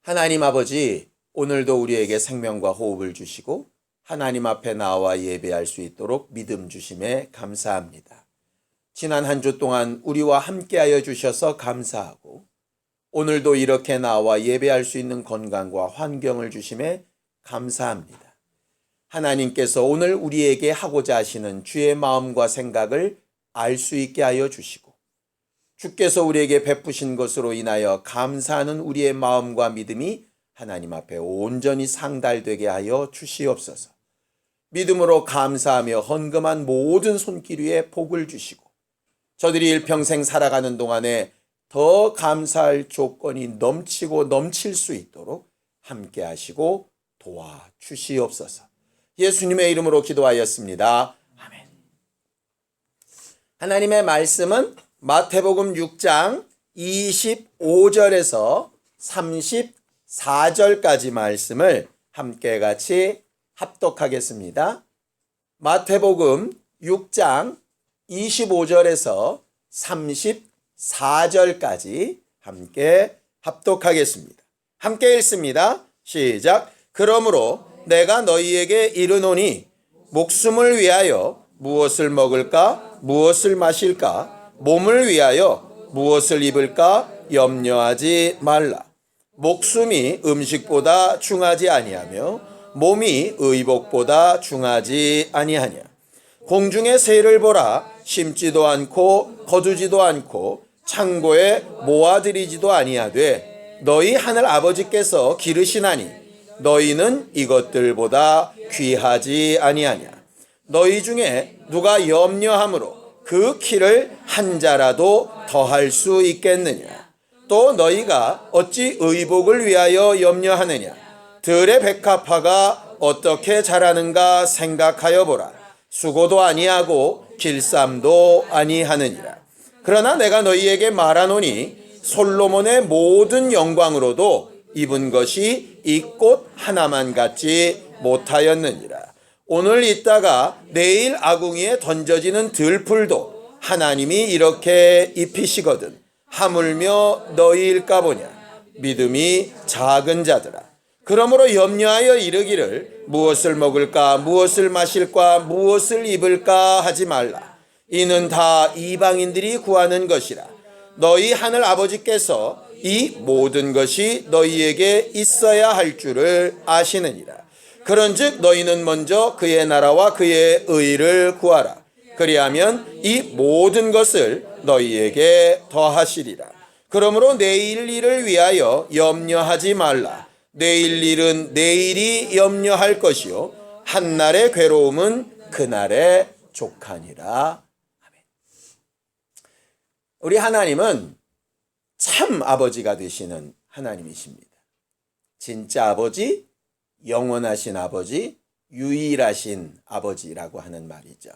하나님 아버지, 오늘도 우리에게 생명과 호흡을 주시고 하나님 앞에 나와 예배할 수 있도록 믿음 주심에 감사합니다. 지난 한 주 동안 우리와 함께하여 주셔서 감사하고 오늘도 이렇게 나와 예배할 수 있는 건강과 환경을 주심에 감사합니다. 하나님께서 오늘 우리에게 하고자 하시는 주의 마음과 생각을 알 수 있게 하여 주시고 주께서 우리에게 베푸신 것으로 인하여 감사하는 우리의 마음과 믿음이 하나님 앞에 온전히 상달되게 하여 주시옵소서. 믿음으로 감사하며 헌금한 모든 손길 위에 복을 주시고 저들이 일평생 살아가는 동안에 더 감사할 조건이 넘치고 넘칠 수 있도록 함께 하시고 도와주시옵소서. 예수님의 이름으로 기도하였습니다. 아멘. 하나님의 말씀은 마태복음 6장 25절에서 34절까지 말씀을 함께 같이 합독하겠습니다. 마태복음 6장 25절에서 34절까지 함께 합독하겠습니다. 함께 읽습니다. 시작. 그러므로 내가 너희에게 이르노니 목숨을 위하여 무엇을 먹을까 무엇을 마실까 몸을 위하여 무엇을 입을까 염려하지 말라. 목숨이 음식보다 중하지 아니하며 몸이 의복보다 중하지 아니하냐. 공중의 새를 보라. 심지도 않고 거두지도 않고 창고에 모아들이지도 아니하되 너희 하늘 아버지께서 기르시나니 너희는 이것들보다 귀하지 아니하냐. 너희 중에 누가 염려함으로 그 키를 한 자라도 더할 수 있겠느냐. 또 너희가 어찌 의복을 위하여 염려하느냐. 들의 백합화가 어떻게 자라는가 생각하여 보라. 수고도 아니하고 길쌈도 아니하느니라. 그러나 내가 너희에게 말하노니 솔로몬의 모든 영광으로도 입은 것이 이 꽃 하나만 같지 못하였느니라. 오늘 있다가 내일 아궁이에 던져지는 들풀도 하나님이 이렇게 입히시거든 하물며 너희일까 보냐. 믿음이 작은 자들아. 그러므로 염려하여 이르기를 무엇을 먹을까 무엇을 마실까 무엇을 입을까 하지 말라. 이는 다 이방인들이 구하는 것이라. 너희 하늘 아버지께서 이 모든 것이 너희에게 있어야 할 줄을 아시느니라. 그런즉 너희는 먼저 그의 나라와 그의 의를 구하라. 그리하면 이 모든 것을 너희에게 더하시리라. 그러므로 내일 일을 위하여 염려하지 말라. 내일 일은 내일이 염려할 것이요 한날의 괴로움은 그날의 족하니라. 아멘. 우리 하나님은 참 아버지가 되시는 하나님이십니다. 진짜 아버지, 영원하신 아버지, 유일하신 아버지라고 하는 말이죠.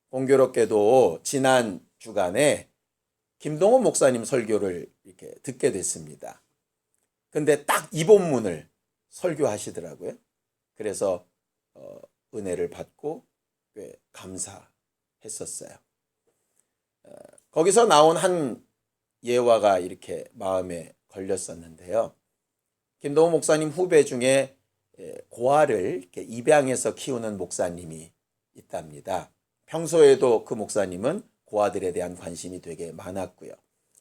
공교롭게도 지난 주간에 김동호 목사님 설교를 이렇게 듣게 됐습니다. 근데 딱 이 본문을 설교하시더라고요. 그래서 은혜를 받고 꽤 감사했었어요. 거기서 나온 한 예화가 이렇게 마음에 걸렸었는데요. 김동호 목사님 후배 중에 고아를 이렇게 입양해서 키우는 목사님이 있답니다. 평소에도 그 목사님은 고아들에 대한 관심이 되게 많았고요.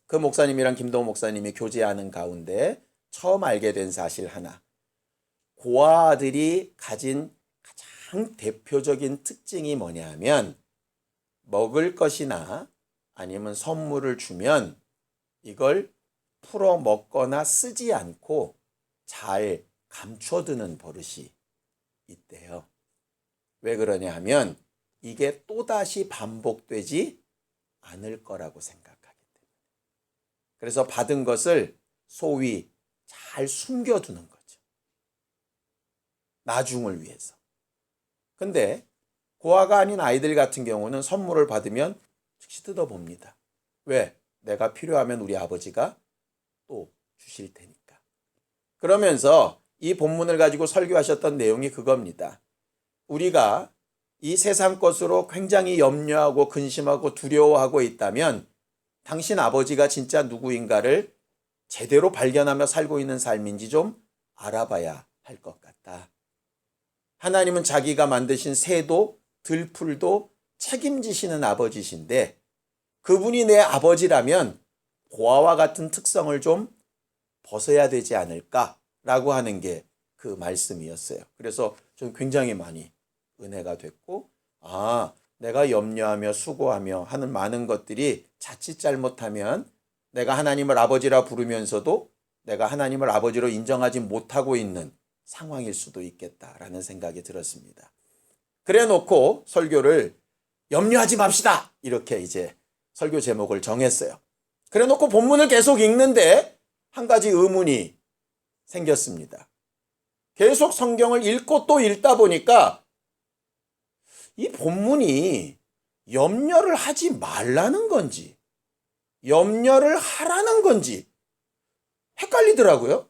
그 목사님이랑 김동호 목사님이 교제하는 가운데 처음 알게 된 사실 하나. 고아들이 가진 가장 대표적인 특징이 뭐냐 하면 먹을 것이나 아니면 선물을 주면 이걸 풀어 먹거나 쓰지 않고 잘 감춰두는 버릇이 있대요. 왜 그러냐 하면 이게 또다시 반복되지 않을 거라고 생각하기 때문에. 그래서 받은 것을 소위 잘 숨겨두는 거죠. 나중을 위해서. 근데 고아가 아닌 아이들 같은 경우는 선물을 받으면 즉시 뜯어봅니다. 왜? 내가 필요하면 우리 아버지가 또 주실 테니까. 그러면서 이 본문을 가지고 설교하셨던 내용이 그겁니다. 우리가 이 세상 것으로 굉장히 염려하고 근심하고 두려워하고 있다면 당신 아버지가 진짜 누구인가를 제대로 발견하며 살고 있는 삶인지 좀 알아봐야 할 것 같다. 하나님은 자기가 만드신 새도 들풀도 책임지시는 아버지신데 그분이 내 아버지라면 고아와 같은 특성을 좀 벗어야 되지 않을까라고 하는 게 그 말씀이었어요. 그래서 좀 굉장히 많이 은혜가 됐고, 내가 염려하며 수고하며 하는 많은 것들이 자칫 잘못하면 내가 하나님을 아버지라 부르면서도 내가 하나님을 아버지로 인정하지 못하고 있는 상황일 수도 있겠다라는 생각이 들었습니다. 그래 놓고 설교를 염려하지 맙시다, 이렇게 이제 설교 제목을 정했어요. 그래 놓고 본문을 계속 읽는데 한 가지 의문이 생겼습니다. 계속 성경을 읽고 또 읽다 보니까 이 본문이 염려를 하지 말라는 건지 염려를 하라는 건지 헷갈리더라고요.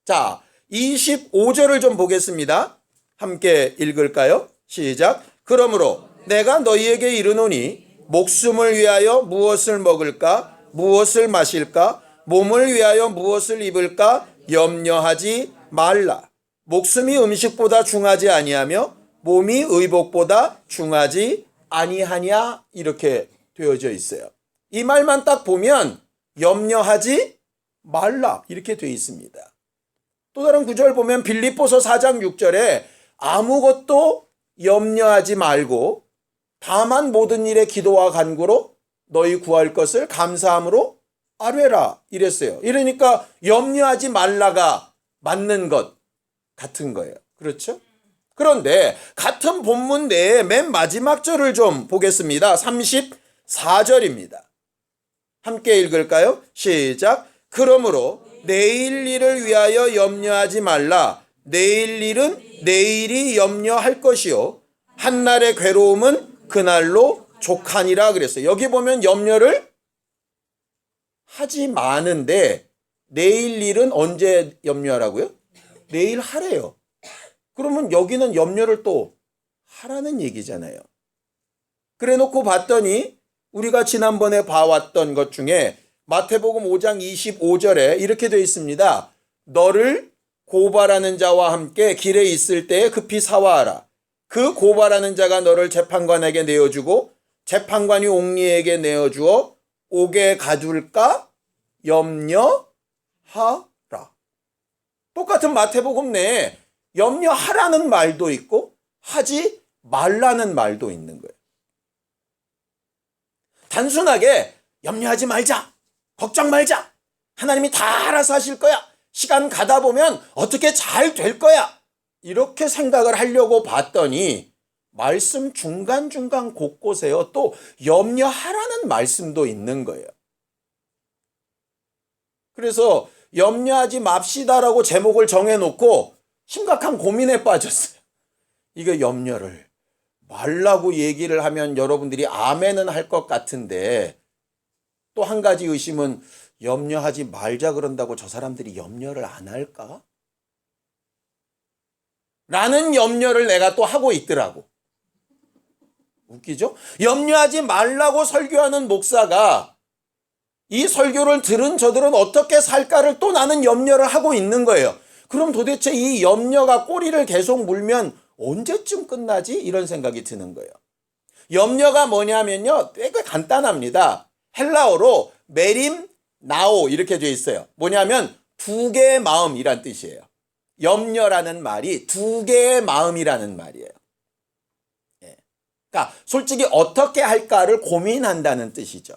자, 25절을 좀 보겠습니다. 함께 읽을까요? 시작. 그러므로 내가 너희에게 이르노니 목숨을 위하여 무엇을 먹을까? 무엇을 마실까? 몸을 위하여 무엇을 입을까? 염려하지 말라. 목숨이 음식보다 중하지 아니하며 몸이 의복보다 중하지 아니하냐, 이렇게 되어져 있어요. 이 말만 딱 보면 염려하지 말라 이렇게 되어 있습니다. 또 다른 구절 보면 빌립보서 4장 6절에 아무것도 염려하지 말고 다만 모든 일에 기도와 간구로 너희 구할 것을 감사함으로 아뢰라 이랬어요. 이러니까 염려하지 말라가 맞는 것 같은 거예요. 그렇죠? 그런데 같은 본문 내에 맨 마지막 절을 좀 보겠습니다. 34절입니다. 함께 읽을까요? 시작. 그러므로 내일 일을 위하여 염려하지 말라. 내일 일은 내일이 염려할 것이요 한날의 괴로움은 그날로 족하니라 그랬어요. 여기 보면 염려를 하지 마는데 내일 일은 언제 염려하라고요? 내일 하래요. 그러면 여기는 염려를 또 하라는 얘기잖아요. 그래 놓고 봤더니 우리가 지난번에 봐왔던 것 중에 마태복음 5장 25절에 이렇게 되어 있습니다. 너를 고발하는 자와 함께 길에 있을 때에 급히 사화하라. 그 고발하는 자가 너를 재판관에게 내어주고 재판관이 옥리에게 내어주어 옥에 가둘까 염려하라. 똑같은 마태복음 내에 염려하라는 말도 있고 하지 말라는 말도 있는 거예요. 단순하게 염려하지 말자, 걱정 말자, 하나님이 다 알아서 하실 거야, 시간 가다 보면 어떻게 잘 될 거야, 이렇게 생각을 하려고 봤더니 말씀 중간중간 곳곳에요 또 염려하라는 말씀도 있는 거예요. 그래서 염려하지 맙시다라고 제목을 정해놓고 심각한 고민에 빠졌어요. 이거 염려를 말라고 얘기를 하면 여러분들이 아멘은 할 것 같은데 또 한 가지 의심은 염려하지 말자 그런다고 저 사람들이 염려를 안 할까? 라는 염려를 내가 또 하고 있더라고. 웃기죠? 염려하지 말라고 설교하는 목사가 이 설교를 들은 저들은 어떻게 살까를 또 나는 염려를 하고 있는 거예요. 그럼 도대체 이 염려가 꼬리를 계속 물면 언제쯤 끝나지? 이런 생각이 드는 거예요. 염려가 뭐냐면요, 꽤 간단합니다. 헬라어로 메림 나오 이렇게 되어 있어요. 뭐냐면 두 개의 마음이란 뜻이에요. 염려라는 말이 두 개의 마음이라는 말이에요. 그러니까 솔직히 어떻게 할까를 고민한다는 뜻이죠.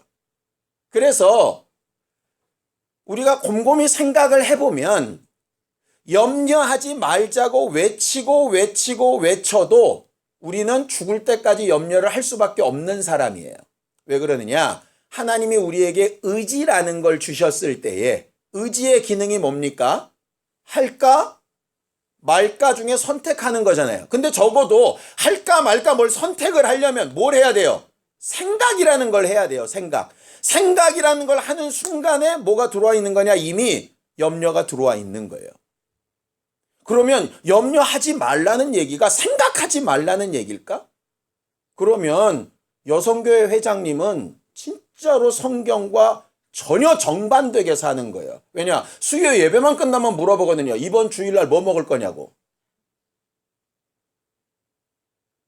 그래서 우리가 곰곰이 생각을 해보면 염려하지 말자고 외쳐도 우리는 죽을 때까지 염려를 할 수밖에 없는 사람이에요. 왜 그러느냐? 하나님이 우리에게 의지라는 걸 주셨을 때에 의지의 기능이 뭡니까? 할까 말까 중에 선택하는 거잖아요. 근데 적어도 할까 말까 뭘 선택을 하려면 뭘 해야 돼요? 생각이라는 걸 해야 돼요. 생각이라는 걸 하는 순간에 뭐가 들어와 있는 거냐? 이미 염려가 들어와 있는 거예요. 그러면 염려하지 말라는 얘기가 생각하지 말라는 얘기일까? 그러면 여성교회 회장님은 진짜로 성경과 전혀 정반되게 사는 거예요. 왜냐? 수요 예배만 끝나면 물어보거든요. 이번 주일날 뭐 먹을 거냐고.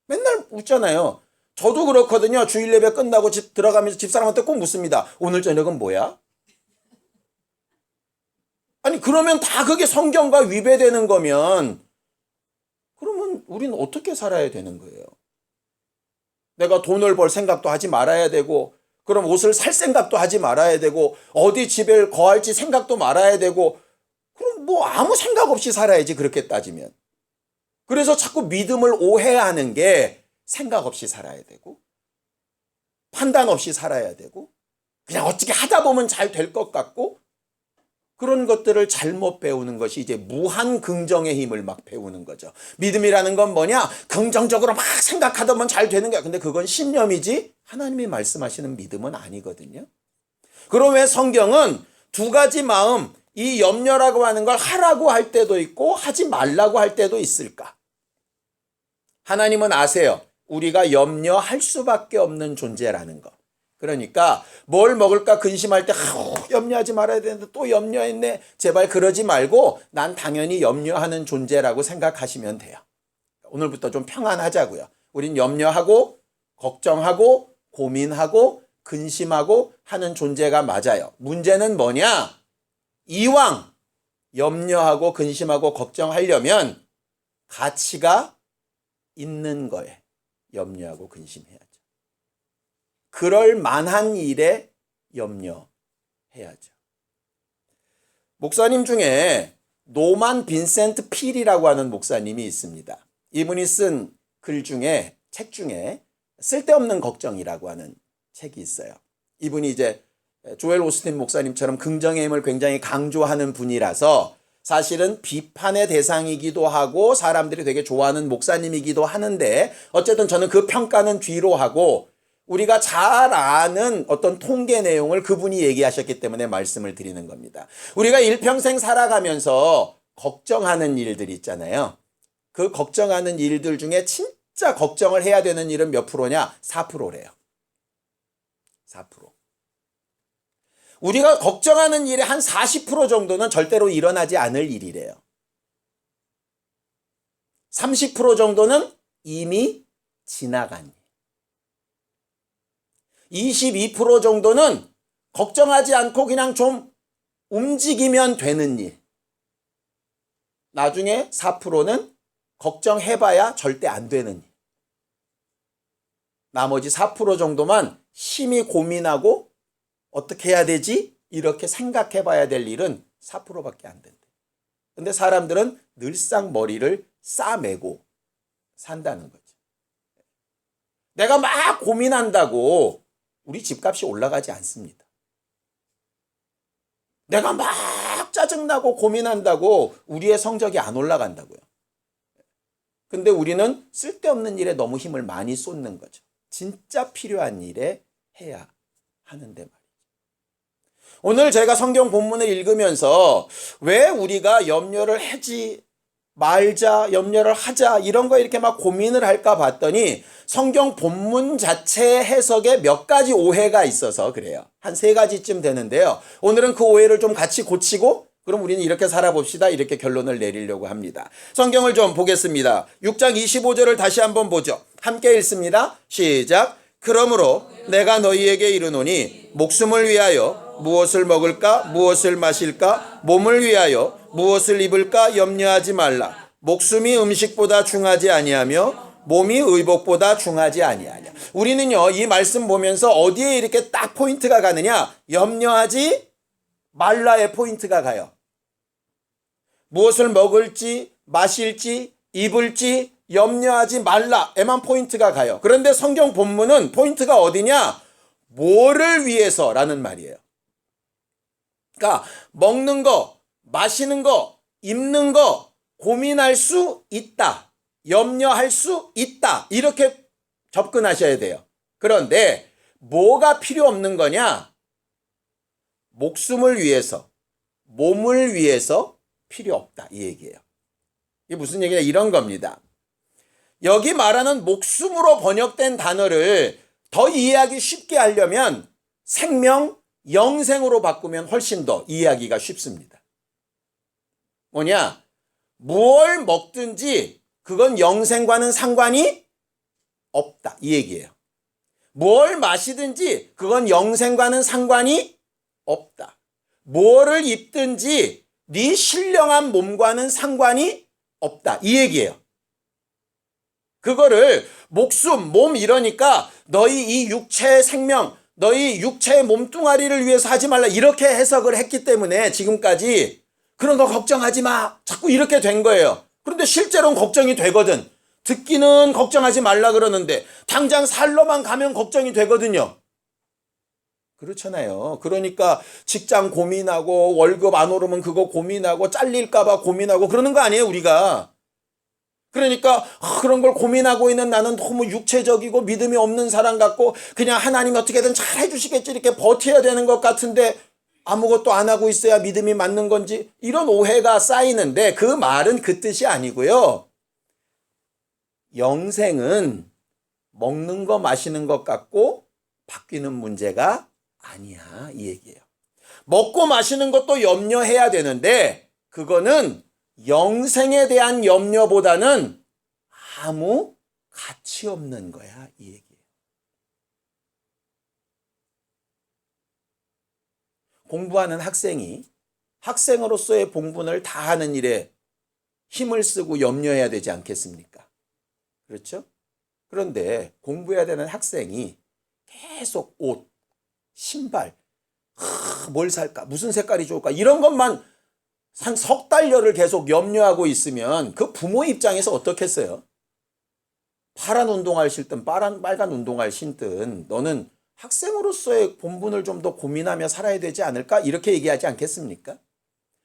맨날 묻잖아요. 저도 그렇거든요. 주일 예배 끝나고 집 들어가면서 집사람한테 꼭 묻습니다. 오늘 저녁은 뭐야? 아니 그러면 다 그게 성경과 위배되는 거면 그러면 우리는 어떻게 살아야 되는 거예요? 내가 돈을 벌 생각도 하지 말아야 되고 그럼 옷을 살 생각도 하지 말아야 되고 어디 집에 거할지 생각도 말아야 되고 그럼 뭐 아무 생각 없이 살아야지 그렇게 따지면. 그래서 자꾸 믿음을 오해하는 게 생각 없이 살아야 되고 판단 없이 살아야 되고 그냥 어떻게 하다 보면 잘 될 것 같고 그런 것들을 잘못 배우는 것이 이제 무한 긍정의 힘을 막 배우는 거죠. 믿음이라는 건 뭐냐? 긍정적으로 막 생각하다 보면 잘 되는 거야. 근데 그건 신념이지 하나님이 말씀하시는 믿음은 아니거든요. 그럼 왜 성경은 두 가지 마음, 이 염려라고 하는 걸 하라고 할 때도 있고 하지 말라고 할 때도 있을까? 하나님은 아세요. 우리가 염려할 수밖에 없는 존재라는 거. 그러니까 뭘 먹을까 근심할 때 염려하지 말아야 되는데 또 염려했네. 제발 그러지 말고 난 당연히 염려하는 존재라고 생각하시면 돼요. 오늘부터 좀 평안하자고요. 우린 염려하고 걱정하고 고민하고 근심하고 하는 존재가 맞아요. 문제는 뭐냐? 이왕 염려하고 근심하고 걱정하려면 가치가 있는 거에 염려하고 근심해야죠. 그럴 만한 일에 염려해야죠. 목사님 중에 노만 빈센트 필이라고 하는 목사님이 있습니다. 이분이 쓴 글 중에 책 중에 쓸데없는 걱정이라고 하는 책이 있어요. 이분이 이제 조엘 오스틴 목사님처럼 긍정의 힘을 굉장히 강조하는 분이라서 사실은 비판의 대상이기도 하고 사람들이 되게 좋아하는 목사님이기도 하는데 어쨌든 저는 그 평가는 뒤로 하고 우리가 잘 아는 어떤 통계 내용을 그분이 얘기하셨기 때문에 말씀을 드리는 겁니다. 우리가 일평생 살아가면서 걱정하는 일들 있잖아요. 그 걱정하는 일들 중에 진짜 걱정을 해야 되는 일은 몇 프로냐? 4%래요. 4%. 우리가 걱정하는 일의 한 40% 정도는 절대로 일어나지 않을 일이래요. 30% 정도는 이미 지나간 일. 22% 정도는 걱정하지 않고 그냥 좀 움직이면 되는 일. 나중에 4%는 걱정해봐야 절대 안 되는 일. 나머지 4% 정도만 심히 고민하고 어떻게 해야 되지? 이렇게 생각해봐야 될 일은 4%밖에 안 된대. 근데 사람들은 늘상 머리를 싸매고 산다는 거죠. 내가 막 고민한다고 우리 집값이 올라가지 않습니다. 내가 막 짜증나고 고민한다고 우리의 성적이 안 올라간다고요. 근데 우리는 쓸데없는 일에 너무 힘을 많이 쏟는 거죠. 진짜 필요한 일에 해야 하는데 말이죠. 오늘 제가 성경 본문을 읽으면서 왜 우리가 염려를 하지 말자, 염려를 하자 이런 거 이렇게 막 고민을 할까 봤더니 성경 본문 자체의 해석에 몇 가지 오해가 있어서 그래요. 한 3가지쯤 되는데요. 오늘은 그 오해를 좀 같이 고치고 그럼 우리는 이렇게 살아봅시다. 이렇게 결론을 내리려고 합니다. 성경을 좀 보겠습니다. 6장 25절을 다시 한번 보죠. 함께 읽습니다. 시작. 그러므로 내가 너희에게 이르노니 목숨을 위하여 무엇을 먹을까 무엇을 마실까 몸을 위하여 무엇을 입을까 염려하지 말라. 목숨이 음식보다 중하지 아니하며 몸이 의복보다 중하지 아니하냐. 우리는요 이 말씀 보면서 어디에 이렇게 딱 포인트가 가느냐. 염려하지 말라의 포인트가 가요. 무엇을 먹을지 마실지 입을지 염려하지 말라에만 포인트가 가요. 그런데 성경 본문은 포인트가 어디냐? 뭐를 위해서라는 말이에요. 그러니까 먹는 거, 마시는 거, 입는 거 고민할 수 있다. 염려할 수 있다. 이렇게 접근하셔야 돼요. 그런데 뭐가 필요 없는 거냐? 목숨을 위해서, 몸을 위해서 필요 없다. 이 얘기예요. 이게 무슨 얘기냐? 이런 겁니다. 여기 말하는 목숨으로 번역된 단어를 더 이해하기 쉽게 하려면 생명, 영생으로 바꾸면 훨씬 더 이해하기가 쉽습니다. 뭐냐? 무얼 먹든지 그건 영생과는 상관이 없다. 이 얘기예요. 무얼 마시든지 그건 영생과는 상관이 없다. 무엇을 입든지 네 신령한 몸과는 상관이 없다. 이 얘기예요. 그거를 목숨, 몸 이러니까 너희 이 육체의 생명, 너희 육체의 몸뚱아리를 위해서 하지 말라 이렇게 해석을 했기 때문에 지금까지 그런 거 걱정하지 마. 자꾸 이렇게 된 거예요. 그런데 실제로는 걱정이 되거든. 듣기는 걱정하지 말라 그러는데 당장 살러만 가면 걱정이 되거든요. 그렇잖아요. 그러니까 직장 고민하고 월급 안 오르면 그거 고민하고 잘릴까 봐 고민하고 그러는 거 아니에요, 우리가. 그러니까 그런 걸 고민하고 있는 나는 너무 육체적이고 믿음이 없는 사람 같고 그냥 하나님 어떻게든 잘 해주시겠지 이렇게 버텨야 되는 것 같은데 아무것도 안 하고 있어야 믿음이 맞는 건지 이런 오해가 쌓이는데 그 말은 그 뜻이 아니고요. 영생은 먹는 거 마시는 것 같고 바뀌는 문제가 아니야 이 얘기예요. 먹고 마시는 것도 염려해야 되는데 그거는 영생에 대한 염려보다는 아무 가치 없는 거야 이 얘기예요. 공부하는 학생이 학생으로서의 본분을 다하는 일에 힘을 쓰고 염려해야 되지 않겠습니까? 그렇죠? 그런데 공부해야 되는 학생이 계속 옷, 신발, 뭘 살까? 무슨 색깔이 좋을까? 이런 것만 한 석 달여를 계속 염려하고 있으면 그 부모 입장에서 어떻겠어요? 파란 운동화를 신든 빨간 운동화를 신든 너는 학생으로서의 본분을 좀 더 고민하며 살아야 되지 않을까? 이렇게 얘기하지 않겠습니까?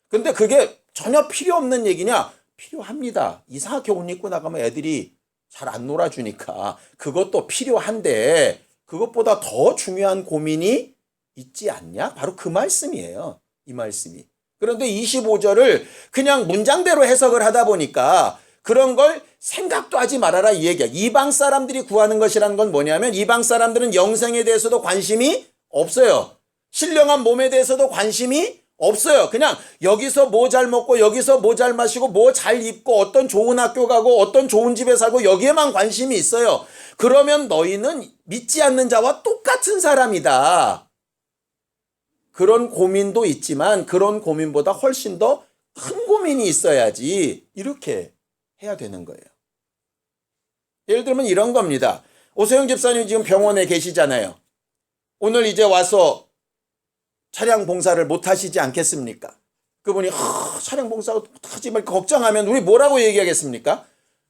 근데 그게 전혀 필요 없는 얘기냐? 필요합니다. 이상하게 옷 입고 나가면 애들이 잘 안 놀아주니까 그것도 필요한데 그것보다 더 중요한 고민이 있지 않냐? 바로 그 말씀이에요. 이 말씀이. 그런데 25절을 그냥 문장대로 해석을 하다 보니까 그런 걸 생각도 하지 말아라 이 얘기야. 이방 사람들이 구하는 것이라는 건 뭐냐면 이방 사람들은 영생에 대해서도 관심이 없어요. 신령한 몸에 대해서도 관심이 없어요. 그냥 여기서 뭐 잘 먹고 여기서 뭐 잘 마시고 뭐 잘 입고 어떤 좋은 학교 가고 어떤 좋은 집에 살고 여기에만 관심이 있어요. 그러면 너희는 믿지 않는 자와 똑같은 사람이다. 그런 고민도 있지만 그런 고민보다 훨씬 더 큰 고민이 있어야지 이렇게 해야 되는 거예요. 예를 들면 이런 겁니다. 오세영 집사님 지금 병원에 계시잖아요. 오늘 이제 와서 차량 봉사를 못 하시지 않겠습니까? 그분이 차량 봉사 하지 말고 걱정하면 우리 뭐라고 얘기하겠습니까?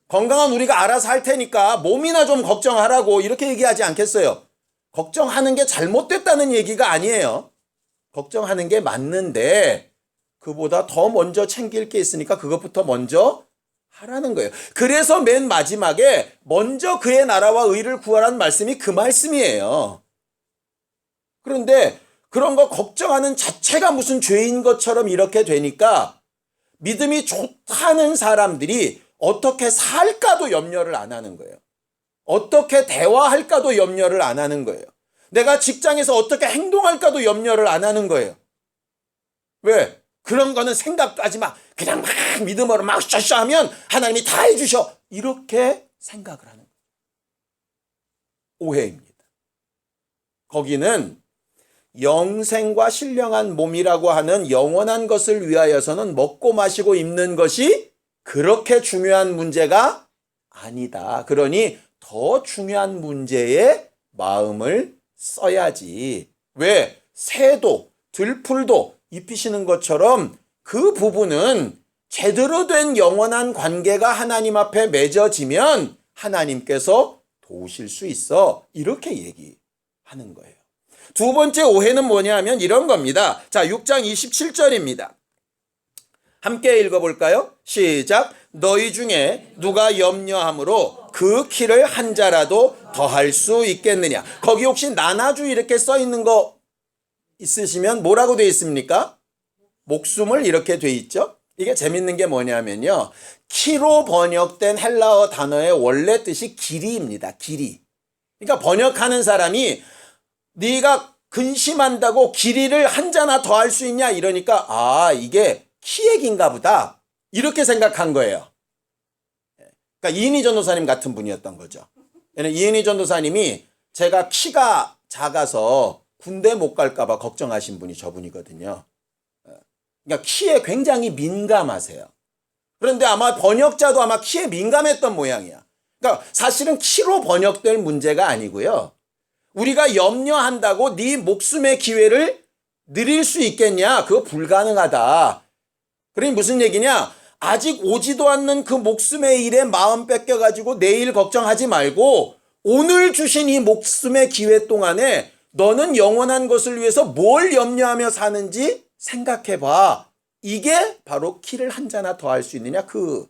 건강한 우리가 알아서 할 테니까 몸이나 좀 걱정하라고 이렇게 얘기하지 않겠어요? 걱정하는 게 잘못됐다는 얘기가 아니에요. 걱정하는 게 맞는데 그보다 더 먼저 챙길 게 있으니까 그것부터 먼저 하라는 거예요. 그래서 맨 마지막에 먼저 그의 나라와 의를 구하라는 말씀이 그 말씀이에요. 그런데 그런 거 걱정하는 자체가 무슨 죄인 것처럼 이렇게 되니까 믿음이 좋다는 사람들이 어떻게 살까도 염려를 안 하는 거예요. 어떻게 대화할까도 염려를 안 하는 거예요. 내가 직장에서 어떻게 행동할까도 염려를 안 하는 거예요. 왜? 그런 거는 생각도 하지 마. 그냥 막 믿음으로 막 샤샤 하면 하나님이 다 해주셔. 이렇게 생각을 하는 거예요. 오해입니다. 거기는 영생과 신령한 몸이라고 하는 영원한 것을 위하여서는 먹고 마시고 입는 것이 그렇게 중요한 문제가 아니다. 그러니 더 중요한 문제에 마음을 써야지. 왜? 새도 들풀도 입히시는 것처럼 그 부분은 제대로 된 영원한 관계가 하나님 앞에 맺어지면 하나님께서 도우실 수 있어. 이렇게 얘기하는 거예요. 두 번째 오해는 뭐냐면 이런 겁니다. 자, 6장 27절입니다. 함께 읽어볼까요? 시작. 너희 중에 누가 염려함으로 그 키를 한 자라도 더할 수 있겠느냐. 거기 혹시 나나주 이렇게 써 있는 거 있으시면 뭐라고 되어 있습니까? 목숨을 이렇게 돼 있죠. 이게 재밌는 게 뭐냐면요. 키로 번역된 헬라어 단어의 원래 뜻이 길이입니다. 길이. 그러니까 번역하는 사람이 네가 근심한다고 길이를 한 자나 더 할 수 있냐 이러니까 이게 키 얘기인가 보다 이렇게 생각한 거예요. 그러니까 이은희 전도사님 같은 분이었던 거죠. 이은희 전도사님이 제가 키가 작아서 군대 못 갈까 봐 걱정하신 분이 저분이거든요. 그러니까 키에 굉장히 민감하세요. 그런데 아마 번역자도 아마 키에 민감했던 모양이야. 그러니까 사실은 키로 번역될 문제가 아니고요. 우리가 염려한다고 네 목숨의 기회를 누릴 수 있겠냐? 그거 불가능하다. 그러니 무슨 얘기냐? 아직 오지도 않는 그 목숨의 일에 마음 뺏겨가지고 내일 걱정하지 말고 오늘 주신 이 목숨의 기회 동안에 너는 영원한 것을 위해서 뭘 염려하며 사는지 생각해봐. 이게 바로 키를 한 자나 더 할 수 있느냐 그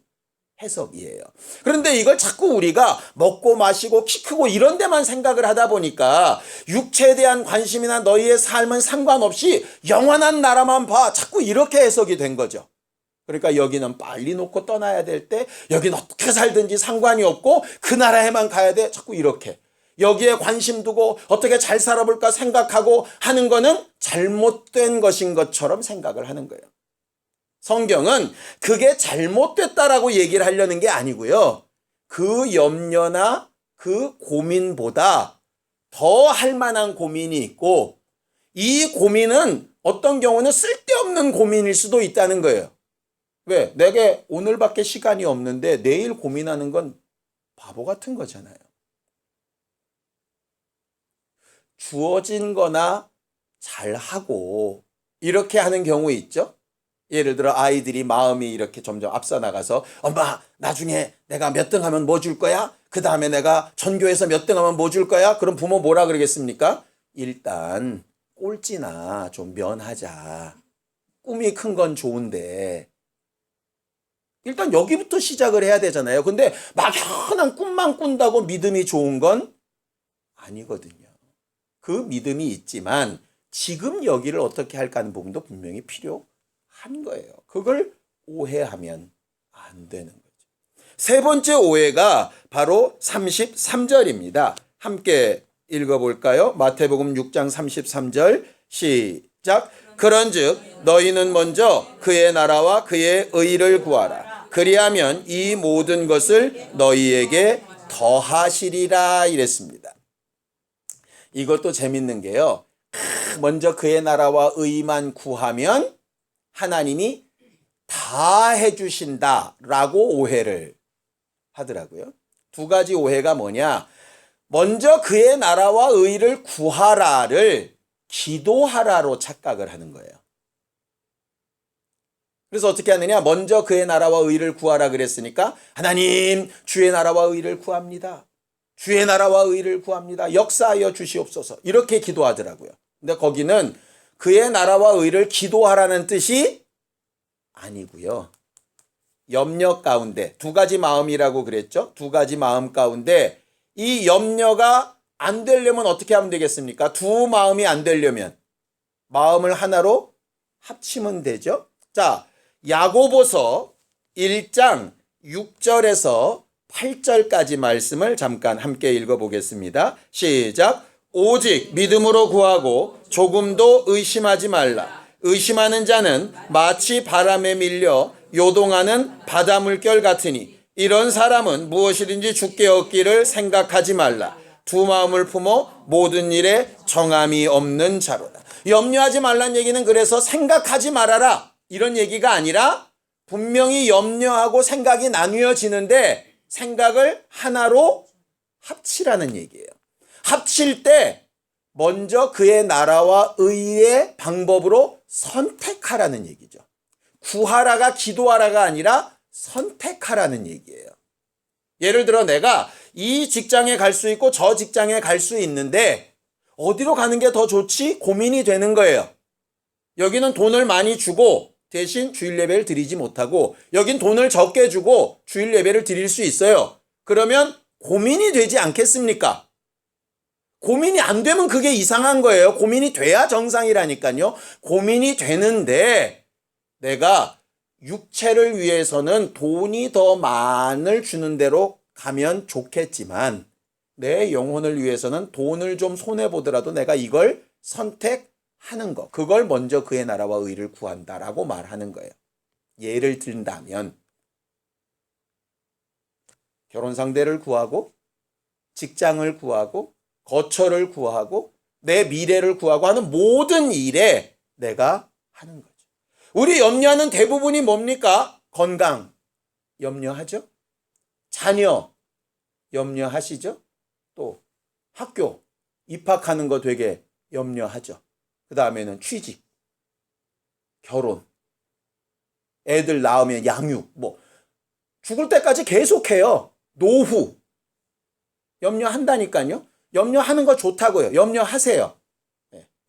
해석이에요. 그런데 이걸 자꾸 우리가 먹고 마시고 키 크고 이런 데만 생각을 하다 보니까 육체에 대한 관심이나 너희의 삶은 상관없이 영원한 나라만 봐. 자꾸 이렇게 해석이 된 거죠. 그러니까 여기는 빨리 놓고 떠나야 될 때 여기는 어떻게 살든지 상관이 없고 그 나라에만 가야 돼. 자꾸 이렇게. 여기에 관심 두고 어떻게 잘 살아볼까 생각하고 하는 거는 잘못된 것인 것처럼 생각을 하는 거예요. 성경은 그게 잘못됐다라고 얘기를 하려는 게 아니고요. 그 염려나 그 고민보다 더 할 만한 고민이 있고 이 고민은 어떤 경우는 쓸데없는 고민일 수도 있다는 거예요. 왜? 내게 오늘밖에 시간이 없는데 내일 고민하는 건 바보 같은 거잖아요. 주어진 거나 잘하고 이렇게 하는 경우 있죠? 예를 들어 아이들이 마음이 이렇게 점점 앞서 나가서 엄마 나중에 내가 몇 등 하면 뭐 줄 거야? 그 다음에 내가 전교에서 몇 등 하면 뭐 줄 거야? 그럼 부모 뭐라 그러겠습니까? 일단 꼴찌나 좀 면하자. 꿈이 큰 건 좋은데 일단 여기부터 시작을 해야 되잖아요. 근데 막연한 꿈만 꾼다고 믿음이 좋은 건 아니거든요. 그 믿음이 있지만 지금 여기를 어떻게 할까 하는 부분도 분명히 필요한 거예요. 그걸 오해하면 안 되는 거죠. 세 번째 오해가 바로 33절입니다. 함께 읽어볼까요? 마태복음 6장 33절 시작. 그런즉 너희는 먼저 그의 나라와 그의 의를 구하라. 그리하면 이 모든 것을 너희에게 더하시리라 이랬습니다. 이것도 재밌는 게요. 먼저 그의 나라와 의만 구하면 하나님이 다 해주신다라고 오해를 하더라고요. 두 가지 오해가 뭐냐? 먼저 그의 나라와 의를 구하라를 기도하라로 착각을 하는 거예요. 그래서 어떻게 하느냐? 먼저 그의 나라와 의를 구하라 그랬으니까 하나님 주의 나라와 의를 구합니다. 주의 나라와 의를 구합니다. 역사하여 주시옵소서. 이렇게 기도하더라고요. 근데 거기는 그의 나라와 의를 기도하라는 뜻이 아니고요. 염려 가운데 두 가지 마음이라고 그랬죠? 두 가지 마음 가운데 이 염려가 안 되려면 어떻게 하면 되겠습니까? 두 마음이 안 되려면 마음을 하나로 합치면 되죠. 자, 야고보서 1장 6절에서 8절까지 말씀을 잠깐 함께 읽어보겠습니다. 시작. 오직 믿음으로 구하고 조금도 의심하지 말라. 의심하는 자는 마치 바람에 밀려 요동하는 바다 물결 같으니 이런 사람은 무엇이든지 주께 얻기를 생각하지 말라. 두 마음을 품어 모든 일에 정함이 없는 자로다. 염려하지 말란 얘기는 그래서 생각하지 말아라 이런 얘기가 아니라 분명히 염려하고 생각이 나뉘어지는데 생각을 하나로 합치라는 얘기예요. 합칠 때 먼저 그의 나라와 의의 방법으로 선택하라는 얘기죠. 구하라가 기도하라가 아니라 선택하라는 얘기예요. 예를 들어 내가 이 직장에 갈 수 있고 저 직장에 갈 수 있는데 어디로 가는 게 더 좋지? 고민이 되는 거예요. 여기는 돈을 많이 주고 대신 주일 예배를 드리지 못하고 여긴 돈을 적게 주고 주일 예배를 드릴 수 있어요. 그러면 고민이 되지 않겠습니까? 고민이 안 되면 그게 이상한 거예요. 고민이 돼야 정상이라니까요. 고민이 되는데 내가 육체를 위해서는 돈이 더 많을 주는 대로 가면 좋겠지만 내 영혼을 위해서는 돈을 좀 손해보더라도 내가 이걸 선택하는 거. 그걸 먼저 그의 나라와 의를 구한다라고 말하는 거예요. 예를 든다면 결혼 상대를 구하고 직장을 구하고 거처를 구하고 내 미래를 구하고 하는 모든 일에 내가 하는 거죠. 우리 염려하는 대부분이 뭡니까? 건강 염려하죠? 자녀 염려하시죠? 또 학교 입학하는 거 되게 염려하죠. 그 다음에는 취직, 결혼, 애들 낳으면 양육, 뭐 죽을 때까지 계속해요. 노후 염려한다니까요. 염려하는 거 좋다고요. 염려하세요.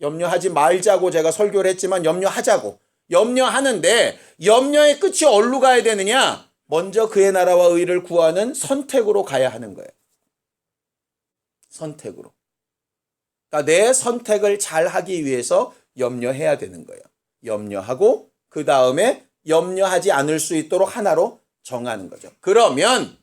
염려하지 말자고 제가 설교를 했지만 염려하자고. 염려하는데 염려의 끝이 어디로 가야 되느냐? 먼저 그의 나라와 의를 구하는 선택으로 가야 하는 거예요. 선택으로. 그러니까 내 선택을 잘 하기 위해서 염려해야 되는 거예요. 염려하고 그 다음에 염려하지 않을 수 있도록 하나로 정하는 거죠. 그러면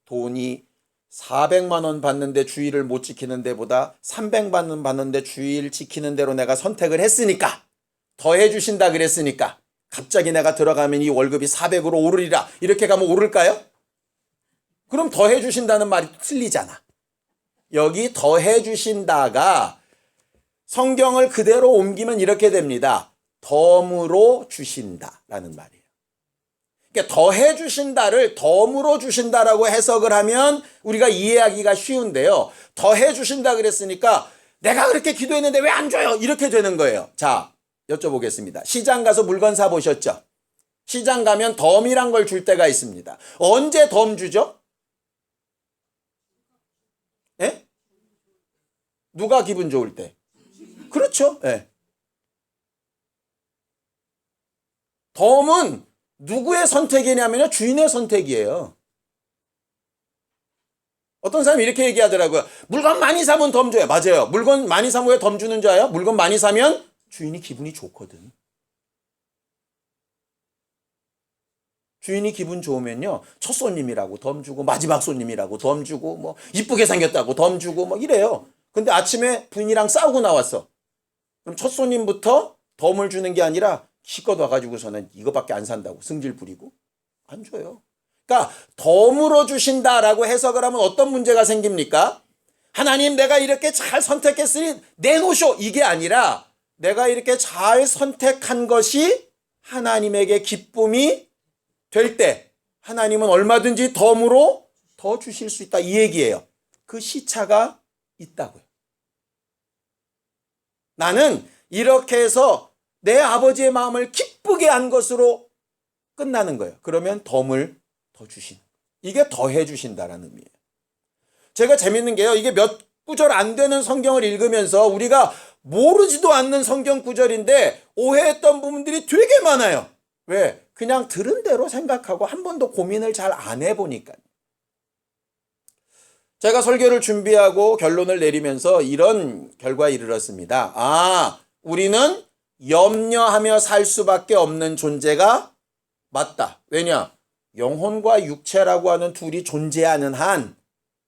돈이 400만 원 받는데 주의를 못 지키는 데보다 300만 원 받는데 주의를 지키는 대로 내가 선택을 했으니까 더해 주신다 그랬으니까 갑자기 내가 들어가면 이 월급이 400으로 오르리라 이렇게 가면 오를까요? 그럼 더해 주신다는 말이 틀리잖아. 여기 더해 주신다가 성경을 그대로 옮기면 이렇게 됩니다. 덤으로 주신다라는 말이에요. 그러니까 더해 주신다를 덤으로 주신다라고 해석을 하면 우리가 이해하기가 쉬운데요. 더해 주신다 그랬으니까 내가 그렇게 기도했는데 왜 안 줘요? 이렇게 되는 거예요. 자, 여쭤보겠습니다. 시장 가서 물건 사 보셨죠? 시장 가면 덤이란 걸 줄 때가 있습니다. 언제 덤 주죠? 예? 누가 기분 좋을 때? 그렇죠. 예. 덤은 누구의 선택이냐면요. 주인의 선택이에요. 어떤 사람이 이렇게 얘기하더라고요. 물건 많이 사면 덤 줘요. 맞아요. 물건 많이 사면 왜 덤 주는 줄 알아요? 물건 많이 사면 주인이 기분이 좋거든. 주인이 기분 좋으면요. 첫 손님이라고 덤 주고 마지막 손님이라고 덤 주고 뭐 이쁘게 생겼다고 덤 주고 뭐 이래요. 근데 아침에 부인이랑 싸우고 나왔어. 그럼 첫 손님부터 덤을 주는 게 아니라 기껏 와가지고서는 이거밖에 안 산다고 승질 부리고 안 줘요. 그러니까 덤으로 주신다라고 해석을 하면 어떤 문제가 생깁니까? 하나님 내가 이렇게 잘 선택했으니 내놓으쇼 이게 아니라 내가 이렇게 잘 선택한 것이 하나님에게 기쁨이 될 때 하나님은 얼마든지 덤으로 더 주실 수 있다 이 얘기예요. 그 시차가 있다고요. 나는 이렇게 해서 내 아버지의 마음을 기쁘게 한 것으로 끝나는 거예요. 그러면 덤을 더 주신. 이게 더해 주신다라는 의미예요. 제가 재밌는 게요. 이게 몇 구절 안 되는 성경을 읽으면서 우리가 모르지도 않는 성경 구절인데 오해했던 부분들이 되게 많아요. 왜? 그냥 들은 대로 생각하고 한 번도 고민을 잘 안 해보니까요. 제가 설교를 준비하고 결론을 내리면서 이런 결과에 이르렀습니다. 우리는 염려하며 살 수밖에 없는 존재가 맞다. 왜냐? 영혼과 육체라고 하는 둘이 존재하는 한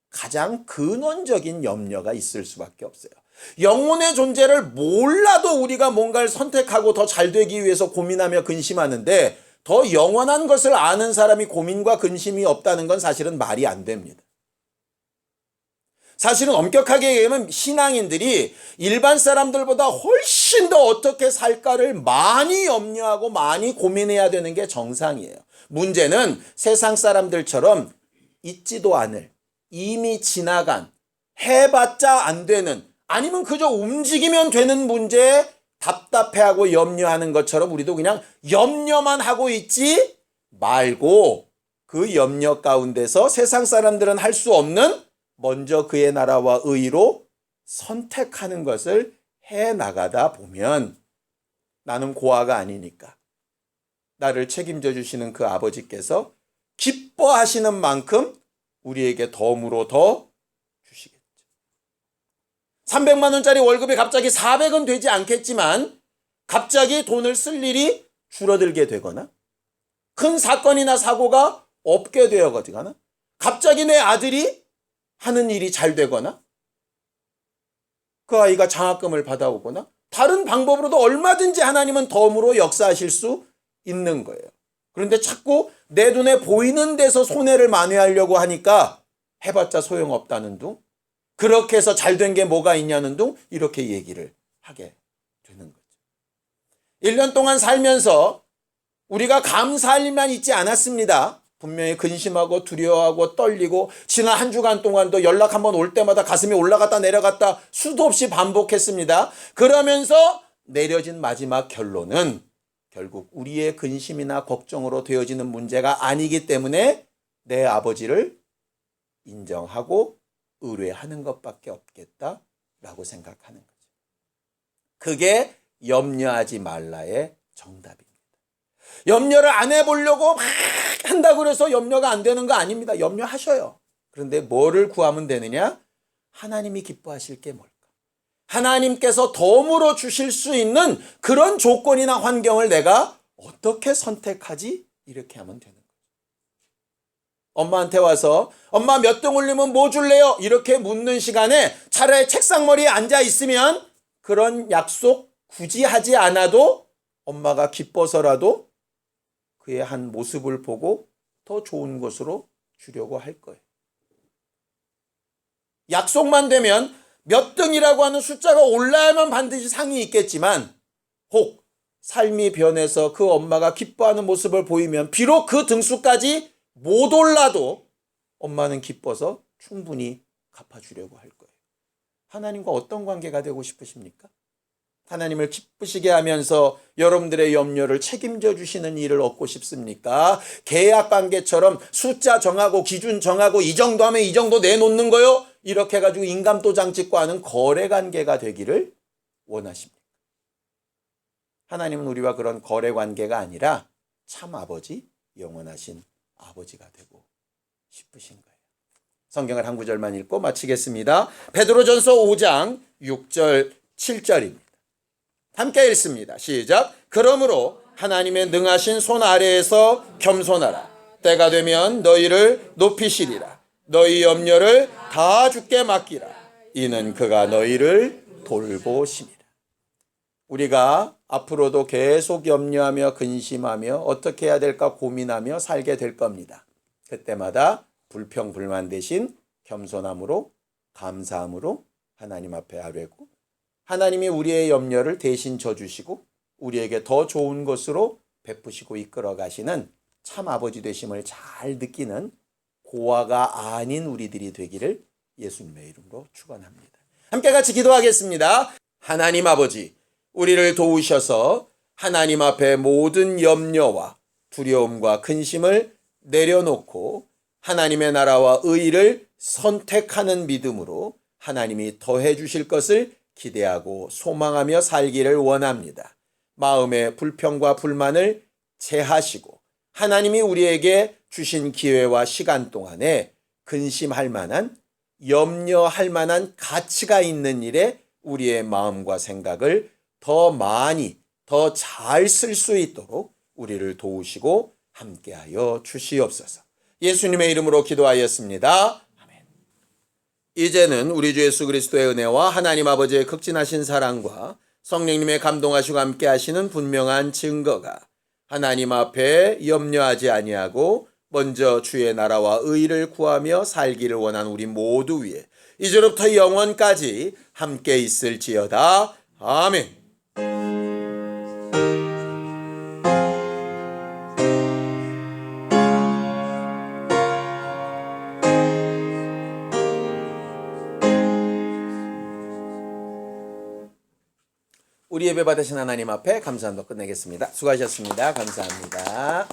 가장 근원적인 염려가 있을 수밖에 없어요. 영혼의 존재를 몰라도 우리가 뭔가를 선택하고 더 잘 되기 위해서 고민하며 근심하는데 더 영원한 것을 아는 사람이 고민과 근심이 없다는 건 사실은 말이 안 됩니다. 사실은 엄격하게 얘기하면 신앙인들이 일반 사람들보다 훨씬 더 어떻게 살까를 많이 염려하고 많이 고민해야 되는 게 정상이에요. 문제는 세상 사람들처럼 있지도 않을, 이미 지나간, 해봤자 안 되는, 아니면 그저 움직이면 되는 문제에 답답해하고 염려하는 것처럼 우리도 그냥 염려만 하고 있지 말고 그 염려 가운데서 세상 사람들은 할 수 없는 먼저 그의 나라와 의로 선택하는 것을 해 나가다 보면 나는 고아가 아니니까 나를 책임져 주시는 그 아버지께서 기뻐하시는 만큼 우리에게 덤으로 더 주시겠죠. 300만 원짜리 월급이 갑자기 400은 되지 않겠지만 갑자기 돈을 쓸 일이 줄어들게 되거나 큰 사건이나 사고가 없게 되어가거나 갑자기 내 아들이 하는 일이 잘 되거나 그 아이가 장학금을 받아오거나 다른 방법으로도 얼마든지 하나님은 덤으로 역사하실 수 있는 거예요. 그런데 자꾸 내 눈에 보이는 데서 손해를 만회하려고 하니까 해봤자 소용없다는 둥, 그렇게 해서 잘된 게 뭐가 있냐는 둥, 이렇게 얘기를 하게 되는 거죠. 1년 동안 살면서 우리가 감사할 일만 있지 않았습니다. 분명히 근심하고 두려워하고 떨리고 지난 한 주간 동안도 연락 한번 올 때마다 가슴이 올라갔다 내려갔다 수도 없이 반복했습니다. 그러면서 내려진 마지막 결론은 결국 우리의 근심이나 걱정으로 되어지는 문제가 아니기 때문에 내 아버지를 인정하고 의뢰하는 것밖에 없겠다라고 생각하는 거죠. 그게 염려하지 말라의 정답입니다. 염려를 안 해보려고 막 한다고 그래서 염려가 안 되는 거 아닙니다. 염려하셔요. 그런데 뭐를 구하면 되느냐? 하나님이 기뻐하실 게 뭘까? 하나님께서 덤으로 주실 수 있는 그런 조건이나 환경을 내가 어떻게 선택하지? 이렇게 하면 되는 거죠. 엄마한테 와서 엄마 몇 등 올리면 뭐 줄래요? 이렇게 묻는 시간에 차라리 책상머리에 앉아 있으면 그런 약속 굳이 하지 않아도 엄마가 기뻐서라도 그의 한 모습을 보고 더 좋은 것으로 주려고 할 거예요. 약속만 되면 몇 등이라고 하는 숫자가 올라야만 반드시 상이 있겠지만 혹 삶이 변해서 그 엄마가 기뻐하는 모습을 보이면 비록 그 등수까지 못 올라도 엄마는 기뻐서 충분히 갚아주려고 할 거예요. 하나님과 어떤 관계가 되고 싶으십니까? 하나님을 기쁘시게 하면서 여러분들의 염려를 책임져 주시는 일을 얻고 싶습니까? 계약 관계처럼 숫자 정하고 기준 정하고 이 정도 하면 이 정도 내놓는 거요? 이렇게 해가지고 인감도장 찍고 하는 거래 관계가 되기를 원하십니까? 하나님은 우리와 그런 거래 관계가 아니라 참 아버지, 영원하신 아버지가 되고 싶으신 거예요. 성경을 한 구절만 읽고 마치겠습니다. 베드로전서 5장 6절 7절입니다. 함께 읽습니다. 시작. 그러므로 하나님의 능하신 손 아래에서 겸손하라. 때가 되면 너희를 높이시리라. 너희 염려를 다 주께 맡기라. 이는 그가 너희를 돌보심이라. 우리가 앞으로도 계속 염려하며 근심하며 어떻게 해야 될까 고민하며 살게 될 겁니다. 그때마다 불평 불만 대신 겸손함으로 감사함으로 하나님 앞에 아뢰고 하나님이 우리의 염려를 대신 져주시고 우리에게 더 좋은 것으로 베푸시고 이끌어 가시는 참 아버지 되심을 잘 느끼는 고아가 아닌 우리들이 되기를 예수님의 이름으로 축원합니다. 함께 같이 기도하겠습니다. 하나님 아버지, 우리를 도우셔서 하나님 앞에 모든 염려와 두려움과 근심을 내려놓고 하나님의 나라와 의를 선택하는 믿음으로 하나님이 더해 주실 것을 기대하고 소망하며 살기를 원합니다. 마음의 불평과 불만을 제하시고 하나님이 우리에게 주신 기회와 시간 동안에 근심할 만한, 염려할 만한 가치가 있는 일에 우리의 마음과 생각을 더 많이, 더 잘 쓸 수 있도록 우리를 도우시고 함께하여 주시옵소서. 예수님의 이름으로 기도하였습니다. 이제는 우리 주 예수 그리스도의 은혜와 하나님 아버지의 극진하신 사랑과 성령님의 감동하시고 함께 하시는 분명한 증거가 하나님 앞에 염려하지 아니하고 먼저 주의 나라와 의를 구하며 살기를 원하는 우리 모두 위에 이제로부터 영원까지 함께 있을지어다. 아멘. 우리 예배 받으신 하나님 앞에 감사함도 끝내겠습니다. 수고하셨습니다. 감사합니다.